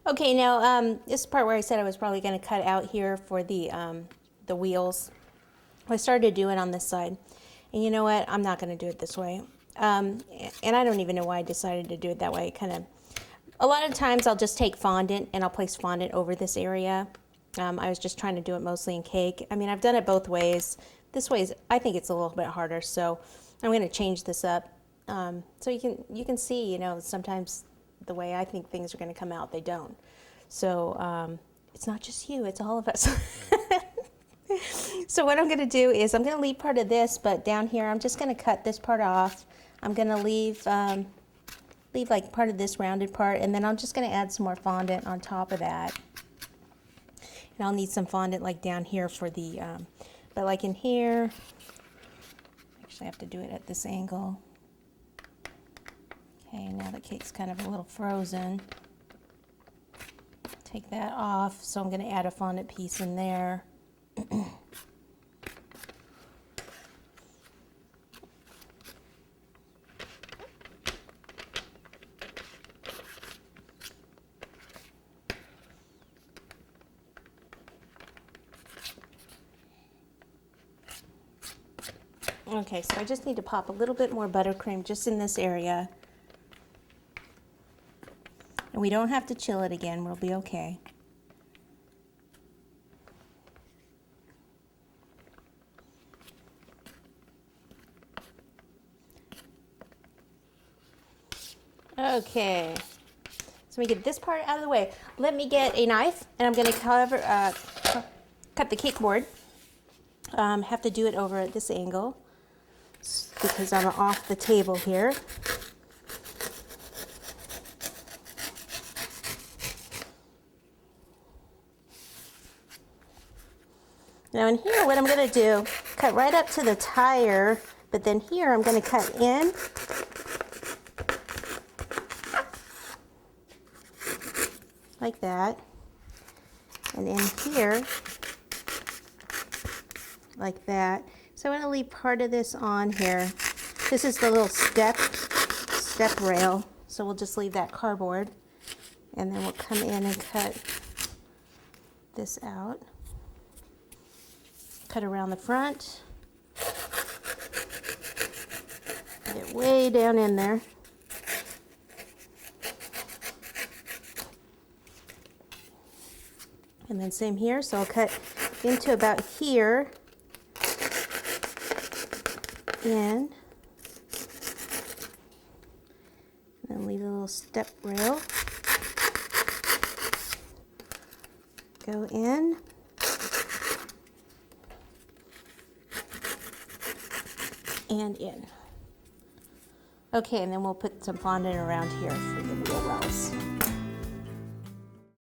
Okay, now this is the part where I said I was probably going to cut out here for the wheels. I started to do it on this side. And you know what? I'm not going to do it this way. And I don't even know why I decided to do it that way. A lot of times I'll just take fondant and I'll place fondant over this area. I was just trying to do it mostly in cake. I mean, I've done it both ways. This way, I think it's a little bit harder, so I'm going to change this up. So you can see, you know, sometimes the way I think things are going to come out, they don't. So it's not just you, it's all of us. So what I'm going to do is I'm going to leave part of this, but down here I'm just going to cut this part off. I'm going to leave like part of this rounded part, and then I'm just going to add some more fondant on top of that. And I'll need some fondant like down here for the, but like in here, actually I have to do it at this angle. Okay, now the cake's kind of a little frozen. Take that off, so I'm going to add a fondant piece in there. Okay, so I just need to pop a little bit more buttercream just in this area. And we don't have to chill it again, we'll be okay. Okay, so we get this part out of the way. Let me get a knife, and I'm going to cut the cake board. Have to do it over at this angle because I'm off the table here. Now in here, what I'm going to do, cut right up to the tire, but then here I'm going to cut in. Like that. And in here, like that. So I'm going to leave part of this on here. This is the little step rail. So we'll just leave that cardboard. And then we'll come in and cut this out. Cut around the front. Get way down in there. And then same here, so I'll cut into about here. In. And then leave a little step rail. Go in. And in. Okay, and then we'll put some fondant around here for the wheel wells.